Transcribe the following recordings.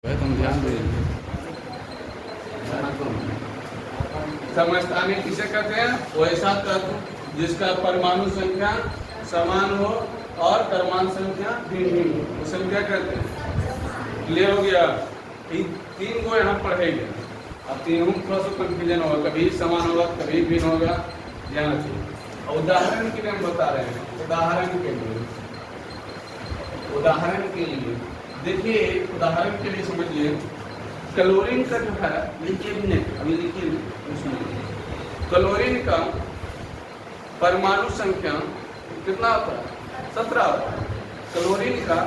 तुम ध्यान दीजिए। समस्थानिक किसे कहते हैं? वो ऐसा तत्व जिसका परमाणु संख्या समान हो और परमाणु संख्या भिन्न हो, उसे हम क्या कहते हैं? क्लियर हो गया? तीन को यहाँ पढ़ेंगे। अब तीनों थोड़ा सा कंफ्यूजन होगा, कभी समान होगा कभी भिन्न होगा, ध्यान रखिए। और उदाहरण के लिए हम बता रहे हैं, उदाहरण के लिए देखिए, उदाहरण के लिए समझिए। क्लोरीन का जो है, लिखिए भी नहीं, अभी लिखिए उसमें क्लोरीन का परमाणु संख्या कितना होता है? 17 होता है। क्लोरीन का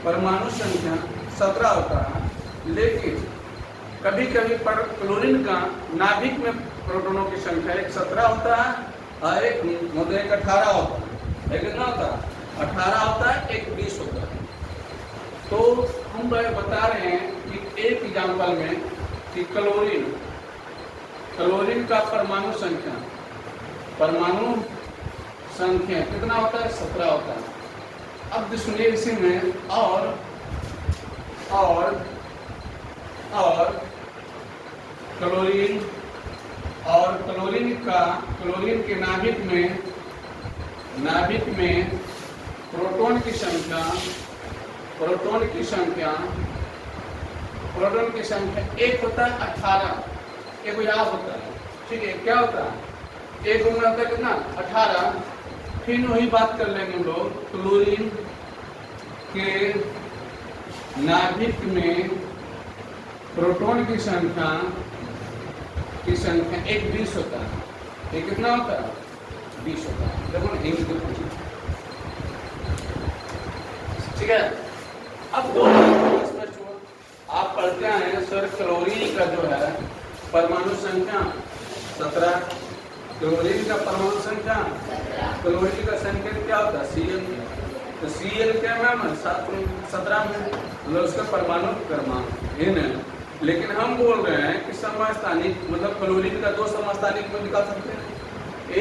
परमाणु संख्या 17 होता है, लेकिन कभी कभी क्लोरीन का नाभिक में प्रोटॉनों की संख्या एक 17 होता है और एक मतलब एक 18 होता है। एक कितना होता है? 18 होता है, एक 20 होता है। तो हम बता रहे हैं कि एक एग्जाम्पल में कि क्लोरीन का परमाणु संख्या कितना होता है? 17 होता है। अब सुनिए इसी में और क्लोरीन के नाभिक में प्रोटॉन की एक होता है 18, एक याद होता है, ठीक है? क्या होता है? एक उम्र होता है कितना? 18। फिर वही बात कर लेंगे हम लोग, क्लोरीन के नाभिक में प्रोटॉन की संख्या एक 20 होता है। ये कितना होता है? 20 होता है। देखो ठीक है। अब दो आप पढ़ते हैं सर, क्लोरीन का जो है परमाणु संख्या 17, क्लोरीन का परमाणु संख्या, क्लोरीन का संकेत क्या होता है? Cl। तो Cl क्या मैम? 17 में, मतलब उसका परमाणु क्रमांक n है। लेकिन हम बोल रहे हैं कि समस्थानिक मतलब क्लोरीन का 2 समस्थानिक में निकाल सकते हैं।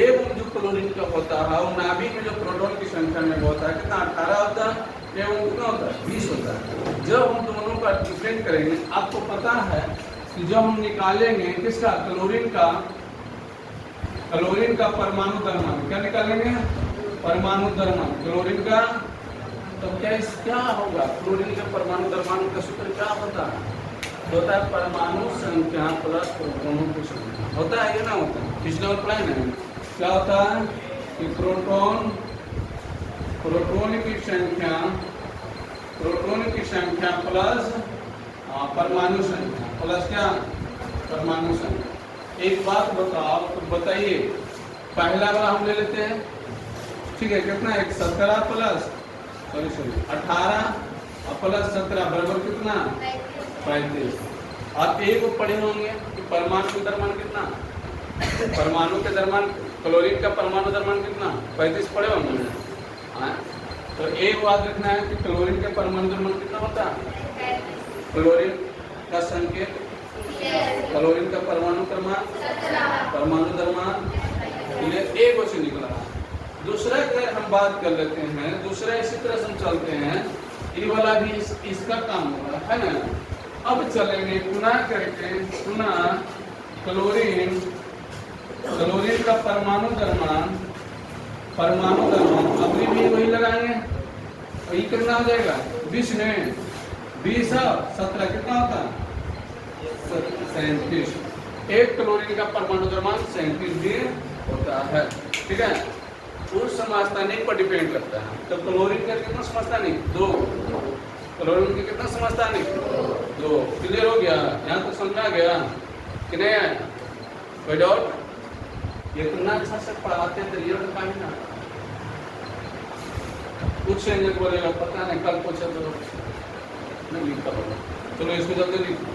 एवं जो क्लोरीन का होता है वो नाभिक में जो प्रोटॉन की संख्या में होता है कितना? 18 होता है, एवं कितना होता है? 20 होता है। जब हम दोनों का डिफरेंट करेंगे, आपको पता है कि जब हम निकालेंगे किसका? क्लोरीन का परमाणु द्रव्यमान, क्या निकालेंगे? परमाणु द्रव्यमान क्लोरीन का। तो क्या होगा? क्लोरीन का परमाणु द्रव्यमान का सूत्र क्या होता है? होता है परमाणु संख्या प्लस प्रोटॉनों की संख्या। होता है या ना होता है? पिछले और पढ़ाए ना, क्या होता है कि प्रोटॉन की संख्या प्लस परमाणु संख्या प्लस क्या? परमाणु संख्या। एक बात बताओ, तो बताइए, पहला वाला हम ले लेते हैं, ठीक है? कितना? एक 17 प्लस 18 और प्लस 17 बराबर कितना? 35। आप एक पढ़े होंगे कि परमाणु का द्रव्यमान कितना? परमाणु के द्रव्यमान, क्लोरीन का परमाणु द्रव्यमान कितना? 35 पढ़े होंगे। तो एक बात रखना है कि क्लोरीन के परमाणु द्रव्यमान कितना होता है? क्लोरीन का संकेत, क्लोरीन का परमाणु क्रमांक, परमाणु द्रव्यमान, एक क्वेश्चन निकला। दूसरा अगर हम बात कर लेते हैं, दूसरा इसी तरह से हम चलते हैं, ये वाला भी इसका काम होगा, है ना? अब चलेंगे पुनः करके, क्लोरीन का परमाणु द्रव्यमान अभी भी वही लगाएंगे। और ये कितना हो जाएगा? 20 में 20 और 17 कितना होता है? 37। एक क्लोरीन का परमाणु द्रव्यमान 37 भी होता है, ठीक है? उस समस्थानिक पर डिपेंड करता है। तो क्लोरीन का कितना समस्थानिक? 2। क्लोरीन के कितना समस्थानिक? 2। क्लियर हो गया? यहाँ तो समझा गया कि नहीं आया? कोई डाउट? ये इतना अच्छा से पढ़ाते हैं तो ये पानी ना कुछ बोलेगा, पता नहीं, कल पूछे तो नहीं लिखता होगा। चलो इसको जल्दी लिखो।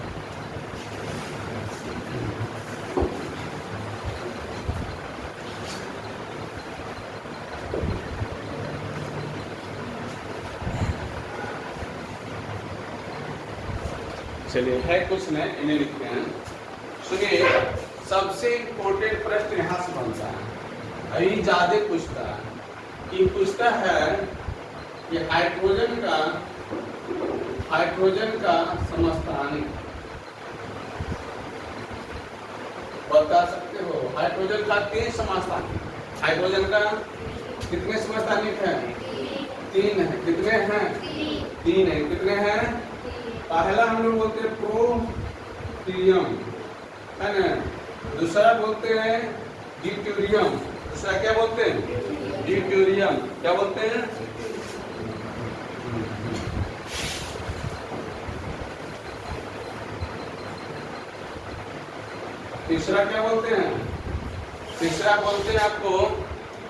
चलिए, है कुछ नहीं, इन्हें लिखते हैं। सुनिए, सबसे इम्पोर्टेंट प्रश्न यहाँ से बनता है, अभी ज्यादा पूछता है। ये पूछता है कि हाइड्रोजन का समस्थानिक बता सकते हो? हाइड्रोजन का 3 समस्थानिक, हाइड्रोजन का कितने समस्थानिक है? 3 है। कितने हैं? 3 है। कितने हैं? पहला हम लोग बोलते हैं प्रोटियम, है ना। दूसरा बोलते हैं ड्यूटेरियम। दूसरा क्या बोलते हैं? ड्यूटेरियम। क्या बोलते हैं? तीसरा क्या बोलते हैं? तीसरा बोलते हैं आपको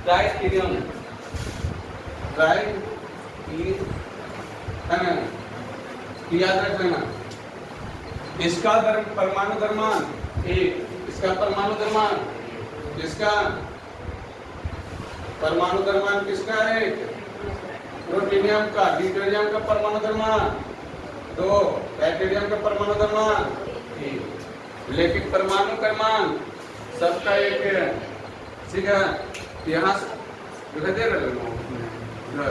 ट्राइटेरियम। है ना, याद रख लेना। इसका परमाणु द्रव्यमान 1, इसका परमाणु द्रव्यमान, इसका परमाणु द्रव्यमान किसका है? प्रोटिनियम का। ड्यूटेरियम का परमाणु द्रव्यमान 2, ट्राइटेरियम का परमाणु द्रव्यमान 1। लेकिन परमाणु क्रमांक सबका एक है, ठीक है। यहाँ दिखाई दे रहा है।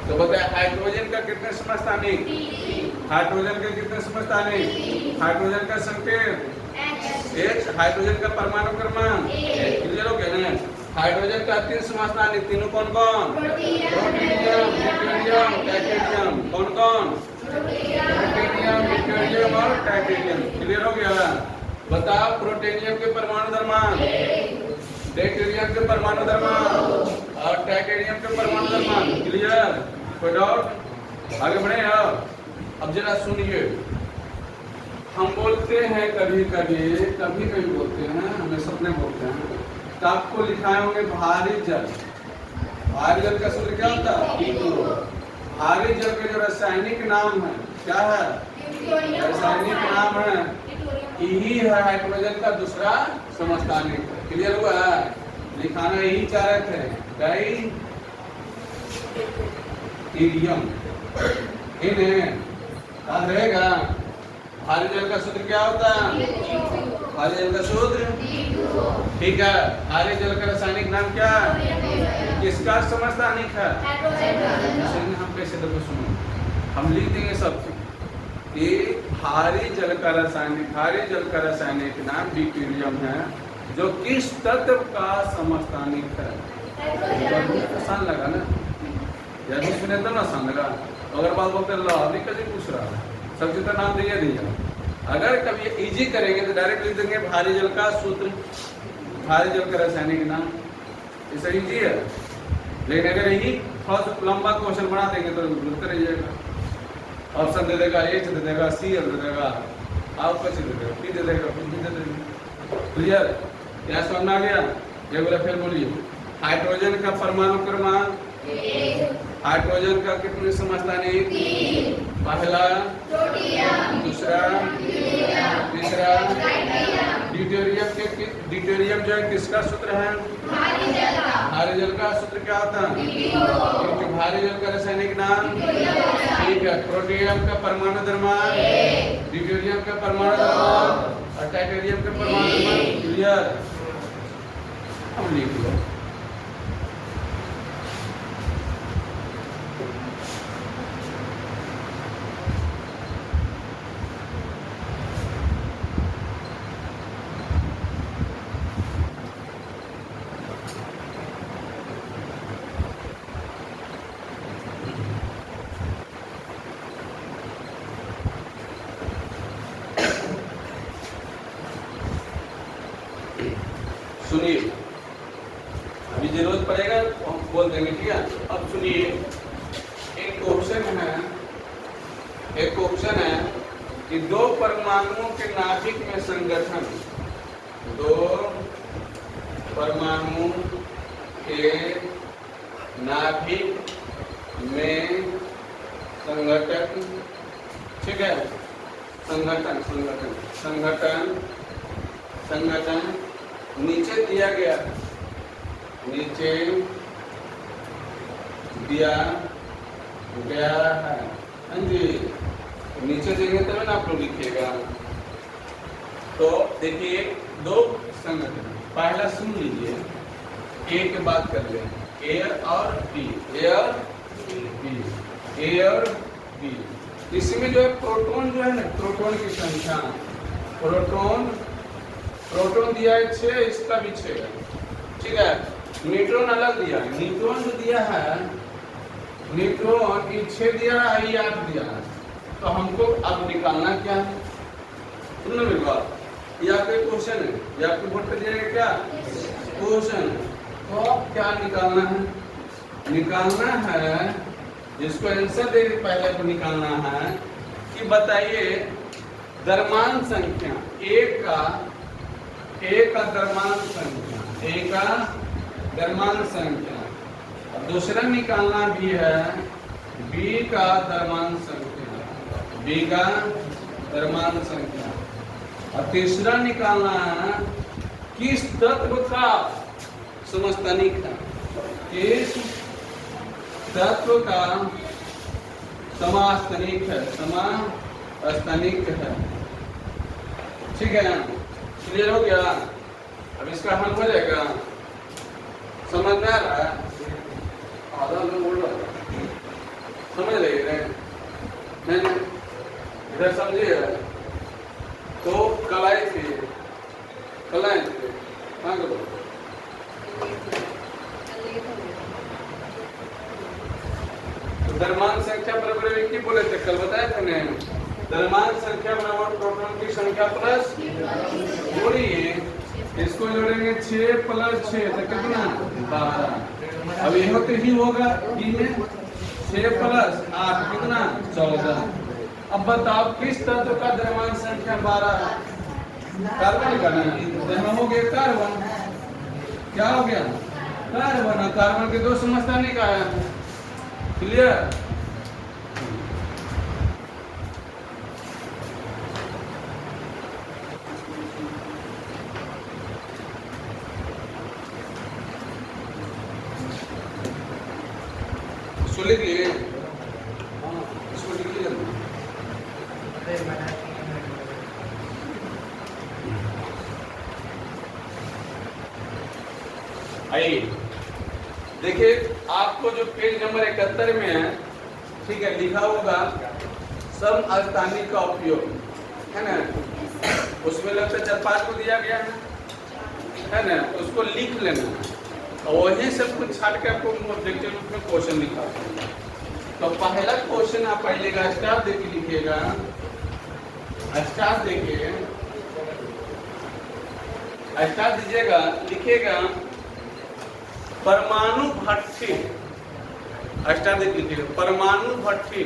तो बताए हाइड्रोजन का कितने समस्थानिक? हाइड्रोजन के कितने समस्थानिक? हाइड्रोजन का संकेत H, हाइड्रोजन का परमाणु क्रमांक क्लियर हो गया ना। हाइड्रोजन का 3 समस्थानिक, तीनों कौन कौन? प्रोटिनियम, ड्यूटेरियम, ट्राइटेरियम। कौन कौन? प्रोटिनियम, ड्यूटेरियम और ट्राइटेरियम। क्लियर हो गया? बताओ प्रोटिनियम के परमाणु द्रव्यमान, ड्यूटेरियम के परमाणु द्रव्यमान और ट्राइटेरियम के परमाणु द्रव्यमान। क्लियर? कोई डाउट? आगे बढ़े। अब जरा सुनिए, हम बोलते हैं कभी कभी बोलते हैं, हमें सपने बोलते हैं, तो आपको लिखाए होंगे भारी जल। भारी जल का सूत्र क्या होता है? भारी जल के जो रासायनिक नाम है क्या है? रासायनिक नाम है यही है हाइड्रोजन का दूसरा समस्थानिक। क्लियर हुआ? लिखाना यही चाह रहे थे, डाइटेरियम। याद रहेगा? भारी जल का सूत्र क्या होता है? भारी जल का सूत्र, ठीक है। भारी जल का रासायनिक नाम क्या है? किसका समस्थानिक है? हम कैसे देखो, सुनो, हम लिख देंगे सब कि भारी जल का रासायनिक नाम ड्यूटेरियम है, जो किस तत्व का समस्थानिक है? आसान लगा ना? यदि सुने तो आसान लगा। अगर बात बोलते लो अभी कभी पूछ रहा है, सबसे तो नाम दिया। अगर कभी इजी करेंगे तो डायरेक्ट लिख देंगे भारी जल का सूत्र, भारी जल का रासायनिक नाम। इसे इजी है, लेकिन अगर यही थोड़ा सा लंबा क्वेश्चन बना देंगे तो भूलते रह जाएगा। ऑप्शन दे देगा, H दे देगा, C दे देगा, आप कैसे दे देगा, P दे देगा, P दे देगा। क्लियर? क्या समझ आ गया? एक बार फिर बोलिए। हाइड्रोजन का परमाणु क्रमांक, हाइड्रोजन का कितने समस्थानिक? पहला, दूसरा, तीसरा। ड्यूटेरियम जो है किसका सूत्र है? भारी जल का सूत्र क्या होता है? क्योंकि भारी जल का रासायनिक नाम, ठीक है। प्रोटियम का परमाणु द्रव्यमान, ड्यूटेरियम का परमाणु द्रव्यमान और ट्राइटेरियम का परमाणु द्रव्यमान। क्लियर? हम लिख लो। सुनिए, अभी जरूरत पड़ेगा तो हम बोल देंगे, ठीक है। अब सुनिए, एक ऑप्शन है कि 2 परमाणुओं के नाभिक में संगठन, 2 परमाणु के नाभिक में संगठन, ठीक है। संगठन नीचे दिया गया है, हाँ जी। नीचे देंगे तब ना आप लोग लिखिएगा। तो देखिए 2 संगठन, पहला सुन लीजिए, ए के बात कर ले, एयर और बी, एयर बी। इसमें जो है प्रोटॉन जो है ना, प्रोटॉन की संख्या, प्रोटॉन प्रोटॉन दिया है 6, इसका भी 6 है, ठीक है। न्यूट्रॉन अलग दिया है, न्यूट्रॉन जो दिया है, न्यूट्रॉन ये 6 दिया है, ये 8 दिया है। तो हमको अब निकालना क्या है, सुनना मेरी बात, ये आपका क्वेश्चन है, ये आपके बोर्ड पे दिया गया क्या क्वेश्चन है। तो अब क्या निकालना है, निकालना है जिसको आंसर दे पहले को निकालना है कि बताइए द्रव्यमान संख्या एक का द्रव्यमान संख्या, एक का द्रव्यमान संख्या, और दूसरा निकालना भी है बी का द्रव्यमान संख्या, बी का द्रव्यमान संख्या, और तीसरा निकालना है किस तत्व का समस्थानिक है, किस तत्व का समास्थानिक है, समास्थानिक है, ठीक है। क्लियर हो गया। अब इसका हल हो जाएगा, समझ में आ रहा है, आधा में बोल रहा है, समझ रहे नहीं, इधर समझिए। तो कलाई थी, कलाई थी, हाँ करो। द्रव्यमान संख्या बराबर एक ही बोले थे, कल बताया था ने, द्रव्यमान संख्या बराबर प्रोटॉन की संख्या प्लस, जोड़िए इसको जोड़ेंगे 6 + 6 तो कितना 12। अब यह तो ही होगा बी में 6 + 8 कितना 14। अब बताओ किस तत्व का द्रव्यमान संख्या 12 है, कार्बन का ना, हो गया कार्बन, क्या हो गया कार्बन, कार्बन के 2 समस्थानिक आया, क्लियर। इसको लिख लिए, हाँ इसको लिख लिए। आइए देखिए, आपको जो पेज नंबर 71 में है, ठीक है, लिखा होगा समस्थानिक का उपयोग, है ना, उसमें लगता 4-5 को दिया गया है ना, उसको लिख लेना और वही सब कुछ छाट के आपको ऑब्जेक्टिव रूप में क्वेश्चन लिखा। तो पहला क्वेश्चन आप पढ़िएगा, स्टार दे के लिखिएगा, स्टार देखिए, स्टार दीजिएगा, लिखिएगा परमाणु भट्ठी, अष्टाधिक लिखिए परमाणु भट्ठी,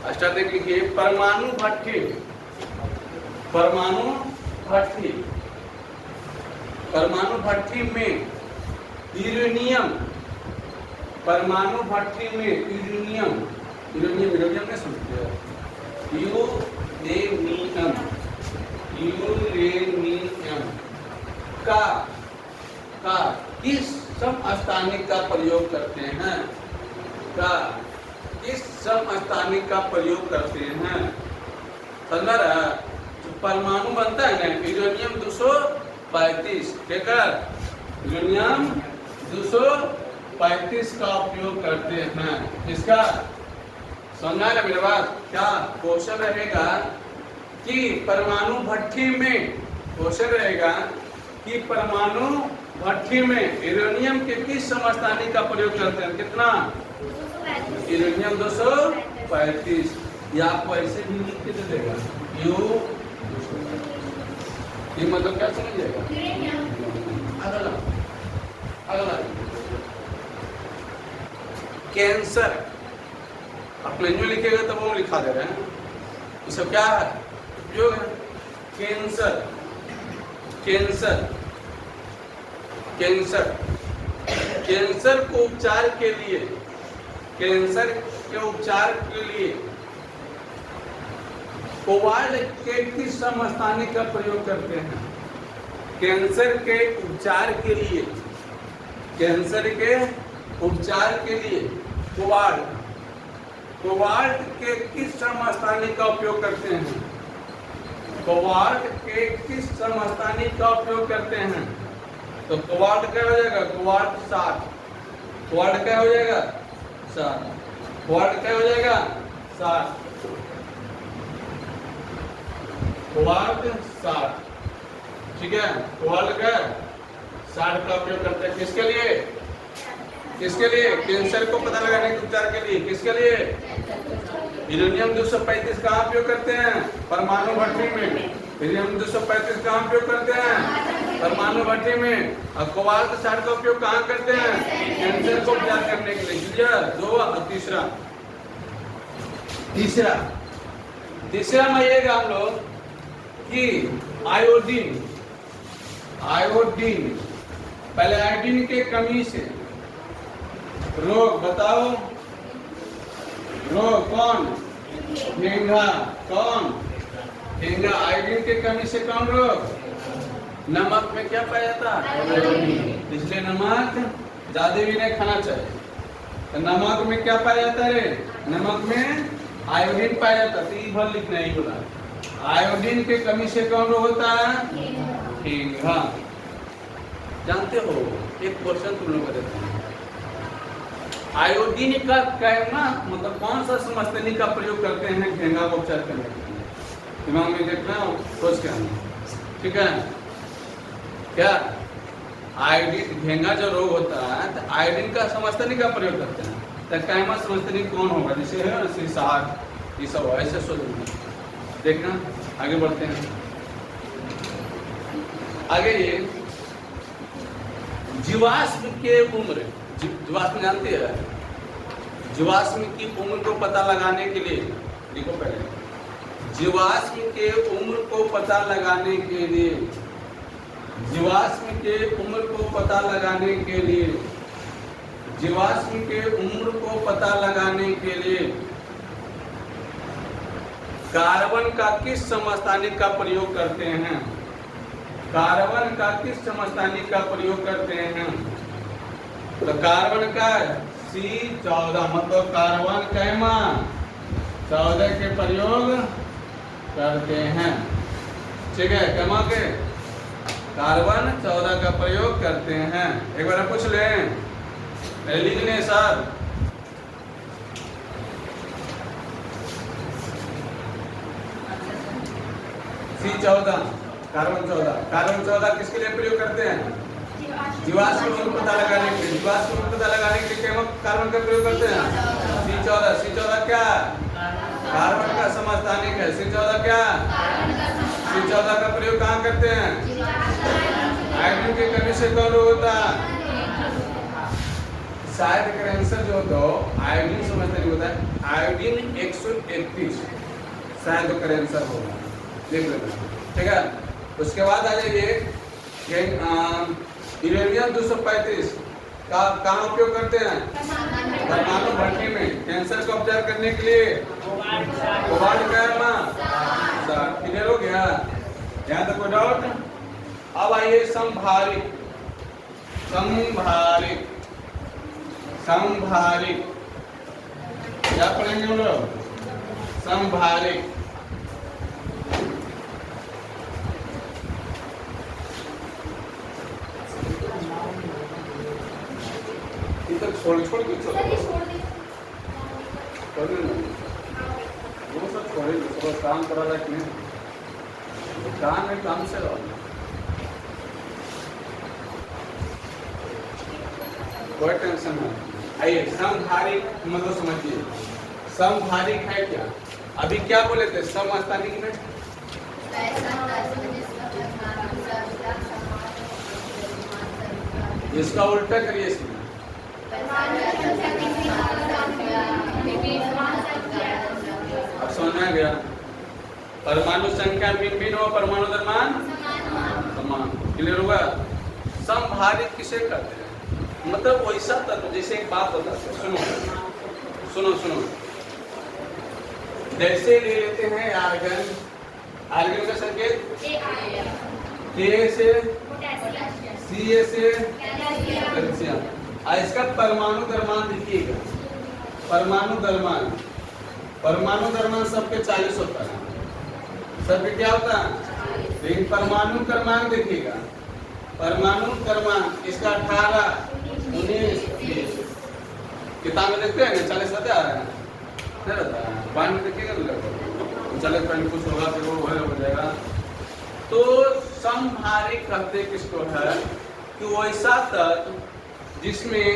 अष्टाधिक लिखिए परमाणु भट्ठी, परमाणु भट्ठी, परमाणु भट्ठी में यूरेनियम, परमाणु भट्ठी में यूरेनियम, यूरेनियम यूरेनियम नहीं समझते, यूरेनियम, यूरेनियम का किस समस्थानिक का प्रयोग करते हैं, का किस समस्थानिक का प्रयोग करते हैं, समझ रहा। जो परमाणु बनता है ना यूरेनियम 235, क्या यूरेनियम 235 का उपयोग करते हैं, इसका समझा ना मेरे बात। क्या क्वेश्चन रहेगा कि परमाणु भट्ठी में, क्वेश्चन रहेगा कि परमाणु भट्ठी में यूरेनियम के किस समस्थानिक का प्रयोग करते हैं, कितना यूरेनियम 235, या आपको ऐसे भी लिख के दे देगा यू, ये मतलब क्या समझिएगा। अगला अगला कैंसर, अपने जो लिखेगा तब वो लिखा दे रहे हैं, ये सब क्या है उपयोग है। कैंसर, कैंसर, कैंसर, कैंसर को उपचार के लिए, कैंसर के उपचार के लिए कोबाल्ट के किस समस्थानिक का प्रयोग करते हैं, कैंसर के उपचार के लिए, कैंसर के उपचार के लिए कोबाल्ट, कोबाल्ट के किस समस्थानिक का उपयोग करते हैं, कोबाल्ट के किस समस्थानिक का उपयोग करते हैं। तो कोबाल्ट क्या हो जाएगा, कोबाल्ट 60, कोबाल्ट क्या हो जाएगा 60, कोबाल्ट क्या हो जाएगा 60, कोबाल्ट 60, ठीक है, कोबाल्ट का 60 का उपयोग करते हैं किसके लिए? किसके लिए? कैंसर को पता लगाने के उपचार के लिए। किसके लिए? यूरेनियम 235 कहाँ उपयोग करते हैं? परमाणु भट्टी में। यूरेनियम 235 कहाँ उपयोग करते हैं? परमाणु भट्टी में। और कोबाल्ट 60 का उपयोग कहाँ करते हैं? कैंसर को उपचार करने के लिए। क्लियर? 2 और तीसरा मानिएगा हम लोग कि आयोडीन। पहले आयोडीन के कमी से रोग बताओ। रोग कौन? डेंगू। कौन? डेंगू। आयोडीन के कमी से कौन रोग? नमक में क्या पाया जाता? आयोडीन। इसलिए नमक ज्यादा भी नहीं खाना चाहिए। तो नमक में क्या पाया जाता है? नमक में आयोडीन पाया जाता है। तो भर लिखना ही बोला। आयोडीन के कमी से कौन रोग होता है? डेंगू। जानते हो एक क्वेश्चन तुम लोग को देता हूं। आयोडीन का कहना मतलब कौन सा समस्थानिक का प्रयोग करते हैं घेंगा को उपचार करने के लिए? दिमाग में देखना सोच के आना। ठीक है, क्या आयोडीन घेंगा जो रोग होता है तो आयोडीन का समस्थानिक का प्रयोग करते हैं। तो कहना समस्थानिक कौन होगा? जैसे है ना श्रीसार, ये सब ऐसे सोच देखना। आगे बढ़ते हैं। आगे ये जीवाश्म के उम्र, जीवाश्म जानते हैं? जीवाश्म की उम्र को पता लगाने के लिए देखो पहले, जीवाश्म के उम्र को पता लगाने के लिए, जीवाश्म के उम्र को पता लगाने के लिए, जीवाश्म के उम्र को पता लगाने के लिए कार्बन का किस समस्थानिक का प्रयोग करते हैं? कार्बन का किस समस्थानिक का प्रयोग करते हैं? तो कार्बन का C14 मतलब कार्बन कैमा 14 के प्रयोग करते हैं। ठीक है, कैमा के कार्बन 14 का प्रयोग करते हैं। एक बार पूछ लें, लिख लें सर। C14 कार्बन 14 किसके लिए प्रयोग करते हैं? जीवाश्म को पता लगाने के लिए। जीवाश्म को पता लगाने के लिए कार्बन का प्रयोग करते हैं। C14 क्या? कार्बन का समस्थानिक है। C14 क्या? C14 का प्रयोग कहाँ करते हैं? आयोडीन के कमी से कौन रोग होता है? शायद कैंसर जो होता है आयोडीन समस्थानिक होता है। आयोडीन 131 शायद कैंसर होगा, देख लेना। ठीक है, उसके बाद आ जाइए यूरेनियम 235 का कहाँ उपयोग करते हैं? परमाणु भट्टी में। कैंसर का उपचार करने के लिए कोबाल्ट का क्लियर हो गया? यहाँ तक कोई डाउट? अब आइए संभारिक। क्या पढ़ेंगे हम लोग? संभारिक। छोड़ के वो सब छोड़े, सब काम करा रहा है। काम है, काम से रहो, कोई टेंशन नहीं। आइए समभारिक मतलब समझिए, समभारिक है क्या? अभी क्या बोले थे समस्थानिक में? इसका उल्टा करिए इसमें। अब समझ में आ गया? परमाणु संख्या भिन्न हो, परमाणु द्रव्यमान समान। क्लियर हुआ? समभारिक किसे कहते हैं? मतलब वैसा तत्व, जैसे एक बात बताते हैं, सुनो। जैसे ले लेते हैं आर्गन का संकेत Ka से, Ca से कैल्शियम। इसका परमाणु द्रव्यमान देखिएगा। परमाणु द्रव्यमान सबके 40 होता है। सबके क्या होता है? लेकिन परमाणु क्रमांक देखिएगा। परमाणु क्रमांक इसका 18, 19, 20। किताब में देखते हैं 40 रहता है, नहीं रहता है। बाद में देखिएगा 40 पॉइंट कुछ होगा, फिर वो हो जाएगा। तो समभारिक कहते किसको है कि वैसा तत्व जिसमें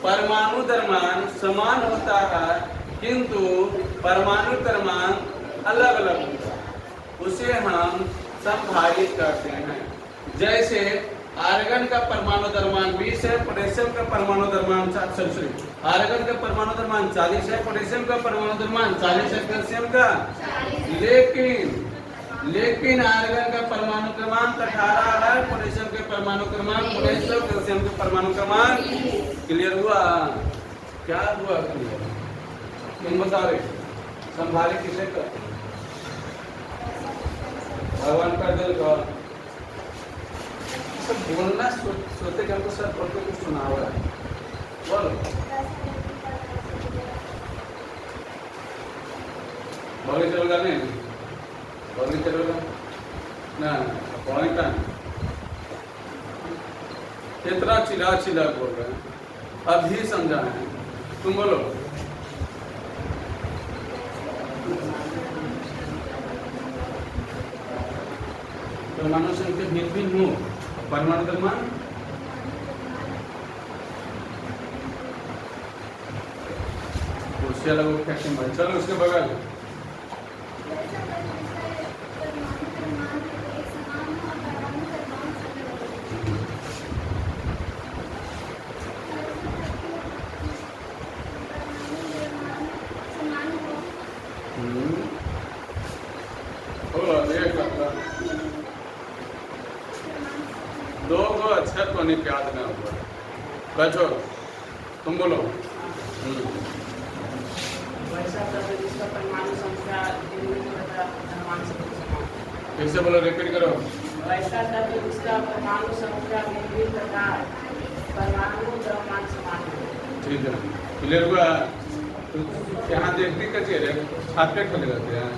परमाणु द्रव्यमान समान होता है किंतु परमाणु द्रव्यमान अलग अलग होता है, उसे हम समभारिक कहते हैं। जैसे आर्गन का परमाणु द्रव्यमान 20 है, पोटेशियम का परमाणु द्रव्यमान आर्गन का परमाणु द्रव्यमान 40 है, पोटेशियम का परमाणु द्रव्यमान 40 है, कैल्शियम का लेकिन आर्गन का परमाणु क्रमांक 18 है, पोटेशियम के परमाणु क्रमांक 19, कैल्शियम के परमाणु क्रमांक। क्लियर हुआ? क्या हुआ क्लियर? तुम बता रहे संभाले किसे कर भगवान का दिल का सब बोलना सोते कि हमको सर पढ़ के कुछ सुना हुआ है। बोलो बोले चलेगा नहीं, बोले चलेगा ना, पढ़ने का कितना चिल्ला बोल रहे हैं, अभी समझा है। तुम बोलो परमाणु संख्या भिन्न हो, परमाणु द्रव्यमान कुर्सियां लगो क्या भाई। चलो उसके बगल दो को अक्षर को नहीं याद ना हुआ। बैठो तुम बोलो। कैसे बोलो, रिपीट करो। वैसा तत्व जिसका परमाणु संख्या विभिन्न तथा परमाणु द्रव्यमान समान है। ठीक है, क्लियर हुआ? यहाँ देखती कैसे छापे खोले जाते हैं,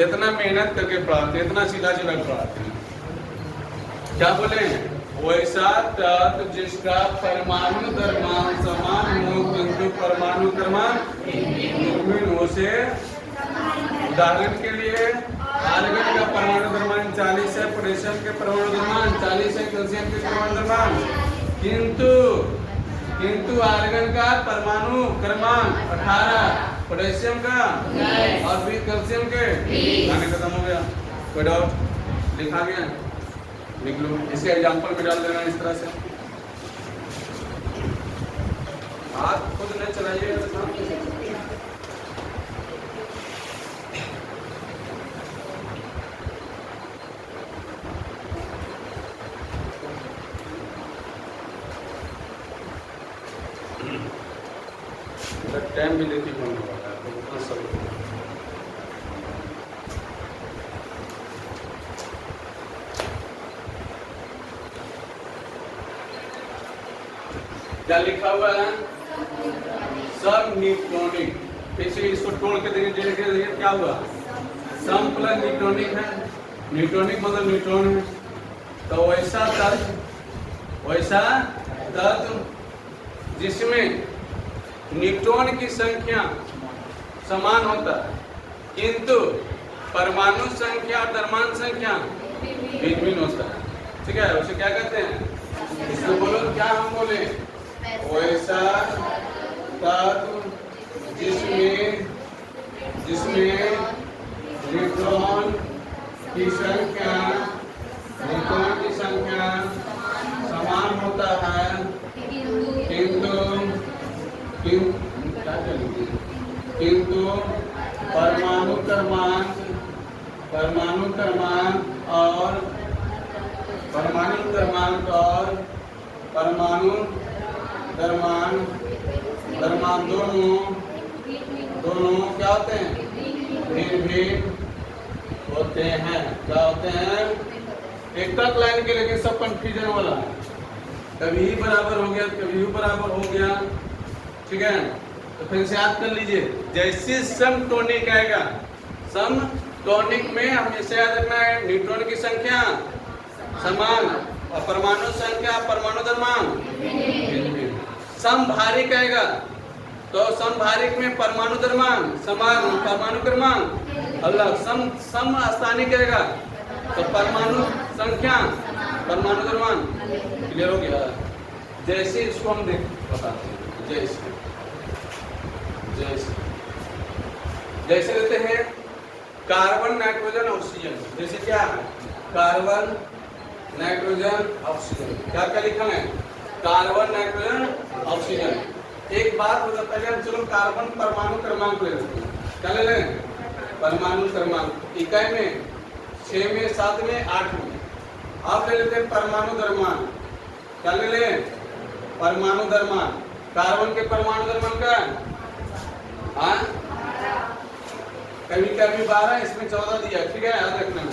इतना मेहनत करके पढ़ाते, इतना सीधा पढ़ाते हैं। क्या बोले? वैसा तत्व जिसका परमाणु द्रव्यमान समान हो किंतु परमाणु द्रव्यमान भिन्न हो। से उदाहरण के लिए आर्गन का परमाणु द्रव्यमान 40 है, पोटेशियम के परमाणु द्रव्यमान 40 है, कैल्शियम के परमाणु द्रव्यमान किंतु आर्गन का परमाणु क्रमांक 18, पोटेशियम का और फिर कैल्शियम के आने खत्म हो गया। कोई डाउट? लिखा गया, लिख लो। इसे एग्जाम्पल में डाल देना इस तरह से। हाथ खुद नहीं चलाइए तो काम कैसे? टाइम भी लेके बनने वाला है तो उतना सब क्या लिखा हुआ है? सब न्यूट्रॉनिक। फिर इसको तोड़ के देखिए क्या हुआ? सम प्लस न्यूट्रॉनिक है, न्यूट्रॉनिक मतलब न्यूट्रॉन है। तो वैसा तत्व जिसमें न्यूट्रॉन की संख्या समान होता है किंतु परमाणु संख्या और द्रव्यमान संख्या भिन्न होता है। ठीक है, उसे क्या कहते हैं? इसको बोलो, क्या हम बोले? वैसा तत्व जिसमें न्यूट्रॉन की संख्या समान होता है किंतु परमाणु क्रमांक और परमाणु द्रव्यमान दोनों क्या होते हैं? भिन्न होते हैं। क्या होते हैं? एक तक लाइन के लेके सब कंफ्यूजन वाला है, कभी ही बराबर हो गया, कभी ही बराबर हो गया। ठीक है, तो फिर से याद कर लीजिए। जैसे सम टॉनिक आएगा, सम टॉनिक में हमेशा याद रखना है न्यूट्रॉन की संख्या समान और परमाणु संख्या परमाणु द्रव्यमान। समभारिक आएगा तो समभारिक में परमाणु द्रव्यमान समान, परमाणु क्रमांक अलग। सम स्थानिक आएगा तो परमाणु संख्या, परमाणु द्रव्यमान क्लियर हो गया। जैसे इसको हम बताते हैं, जैसे जैसे जैसे लेते हैं कार्बन नाइट्रोजन ऑक्सीजन। जैसे क्या है, कार्बन नाइट्रोजन ऑक्सीजन, क्या क्या लिखा है, कार्बन नाइट्रोजन ऑक्सीजन। एक बात बता, पहले हम चलो कार्बन परमाणु क्रमांक ले लेते हैं। क्या ले लें, परमाणु क्रमांक, इकाई में 6 में 7 में 8 में। आप ले लेते हैं परमाणु द्रव्यमान। क्या ले लें, परमाणु द्रव्यमान। कार्बन के परमाणु द्रव्यमान का हाँ कभी कभी 12, इसमें 14 दिया, ठीक है, याद रखना है।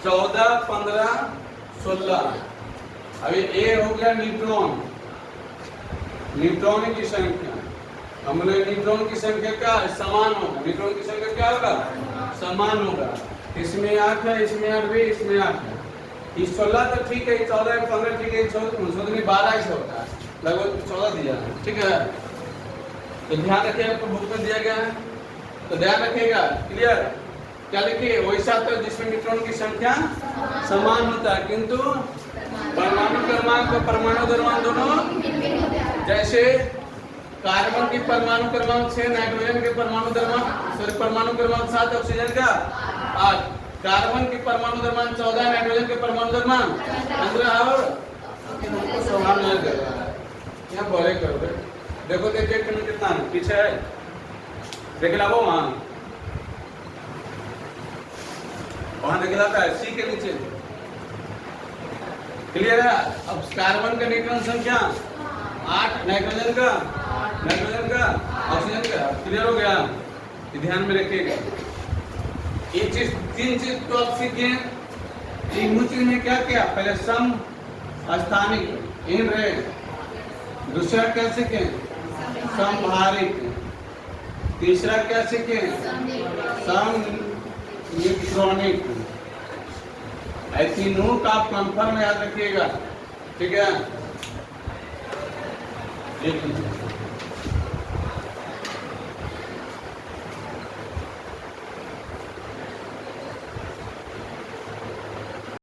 14 15 16। अभी ए हो गया न्यूट्रॉन, न्यूट्रॉन की संख्या। हमने न्यूट्रॉन की संख्या क्या समान होगा, न्यूट्रॉन की संख्या क्या होगा, समान होगा। इसमें 8 है, इसमें 8 भी, इसमें 8 है। इस 16 तो ठीक है, 14 15 ठीक है, 14 में 12 ऐसे होता है, लगभग 14 दिया है, ठीक है। तो ध्यान रखिए, आपको बुक में दिया गया है तो ध्यान रखिएगा, क्लियर। क्या लिखिए, वैसा तो जिसमें न्यूट्रॉन की संख्या समान होता है, किंतु परमाणु क्रमांक और परमाणु द्रव्यमान दोनों, जैसे कार्बन की परमाणु क्रमांक 6, नाइट्रोजन के परमाणु द्रव्यमान सॉरी परमाणु क्रमांक 7, ऑक्सीजन का 8, कार्बन की परमाणु द्रव्यमान 14, नाइट्रोजन के परमाणु द्रव्यमान 15 और हमको समान नहीं कर रहा है। यहाँ बोले करोगे, देखो देखिए कितना है, पीछे है, देख ला वो वहां दिखलाता है सी के नीचे, क्लियर है। अब कार्बन का न्यूट्रॉन संख्या 8, नाइट्रोजन का ऑक्सीजन का, क्लियर हो गया। ध्यान में रखिएगा, ये चीज 3 चीज तो आप सीखे। तीनों चीज में क्या क्या, पहले सम स्थानिक इन रहे, दूसरा क्या सीखे, समहारिक, तीसरा क्या सीखे, सम न्यूट्रॉनिक। तीनों का आप कंफर्म याद रखिएगा, ठीक है।